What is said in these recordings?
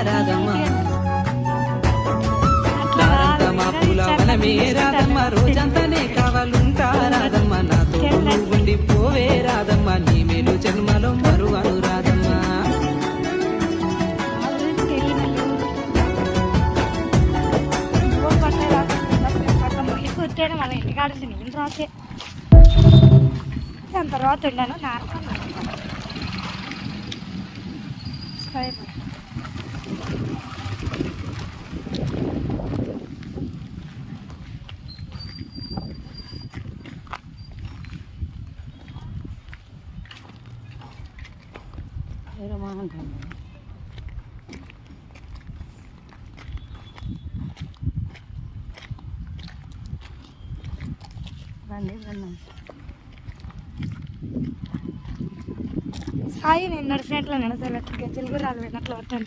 రాధమ్మ రాధమ్మ పూల వనమే రాధమ్మ రోజంతానే కావాలుంటా రాధమ్మ నాతో ఉండి పోవే రాధమ్మ నీ మేలు జన్మలో మరువను రాధమ్మ మన ఇంటికాడ నీళ్ళు రాసే దాని తర్వాత ఉండాను నార్మల్ సాయి నేను నడిచినట్లు నడచలేదు గజ్జలు కూడా రాదు వెళ్ళినట్లు వస్తాను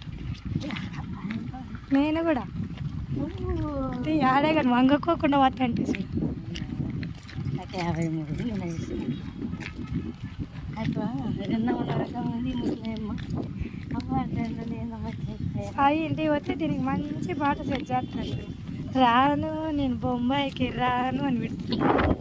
నేను కూడా ఆడే కానీ వంగకోకుండా వస్తా అంటే 53 సాయి ఇంటికి వస్తే దీనికి మంచి పాట సెట్ చేస్తాను రాను నేను బొంబాయికి రాను అని పెడుతున్నాను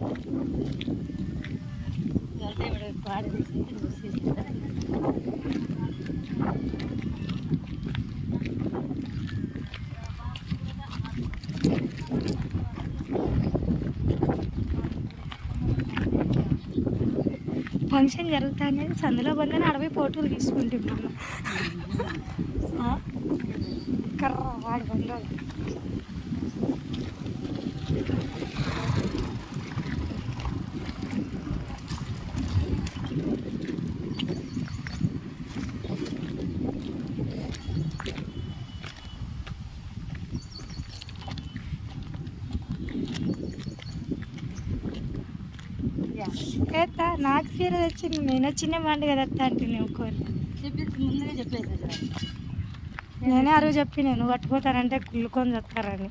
ఫంక్షన్ జరుగుతా అనేది సందులో బంగానే అడవి ఫోటోలు తీసుకుంటున్నాను కర్ర వాడి బంగారు నాకు చీర తెచ్చింది నేను చిన్న మాట కదా అంటే నువ్వు కోరి ముందుగా చెప్పేసి నేనే అరువు చెప్పి నేను కట్టుకోతానంటే కుళ్ళుకొని చెప్తారని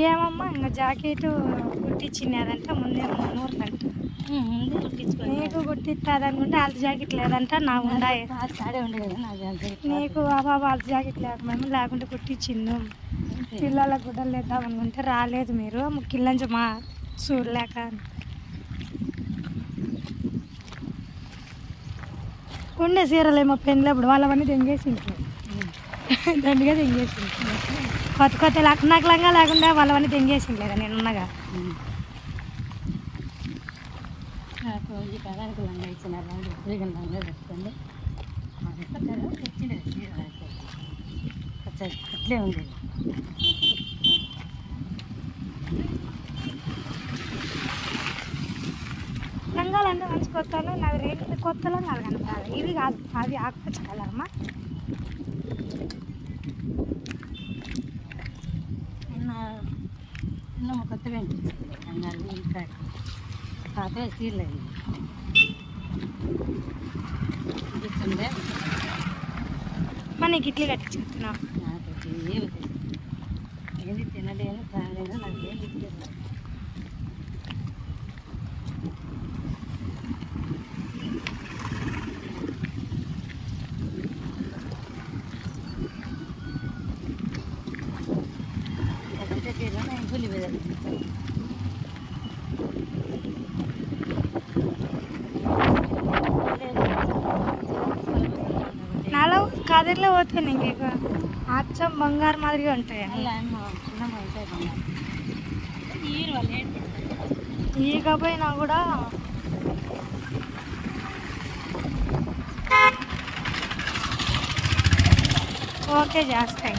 ఏమమ్మా ఇంకా జాకెట్ కుట్టించినారంట ముందే 300 అంట నీకు కుట్టిస్తుంది అనుకుంటే వాళ్ళ జాకెట్ లేదంట నాకు ఉండాయి నీకు బాబా వాళ్ళ జాకెట్ లేకపోతే లేకుంటే కుట్టించిండు పిల్లల గుడ్డలు వేద్దాం అనుకుంటే రాలేదు మీరు కిల్లంచి మా చూడలేక ఉండే చీరలేమో పెళ్ళప్పుడు వాళ్ళవన్నీ తెంగేసింది దండిగా తెంగేసింది కొత్త కొత్త నాకు లంగా లేకుండా వాళ్ళవన్నీ తెంగేసింది లేదా నేను ఉన్నగా నాకు ఈ కాలానికి లంగా ఇచ్చినారు లంగా పెట్టుకోండి అట్లే ఉంది లంగాలు అంటే మంచి కొత్తలు నాకు రేట్ కొత్త లంగాలు కనపడాలి ఇవి కాదు అవి ఆకుపచ్చ కలరమ్మా నిన్న కొత్తగా లంగాలు ఇంకా పాత సీర్లు అవి మన గిట్లు కట్టించుకుంటున్నాం నాకు ఏంది తినలేను తాగలేను నాకు ఏం ఇచ్చేది నాలో కదిరిలో పోతే ఇంక అచ్చం బంగారు మాదిరిగా ఉంటాయి ఈకపోయినా కూడా ఓకే చేస్తాయి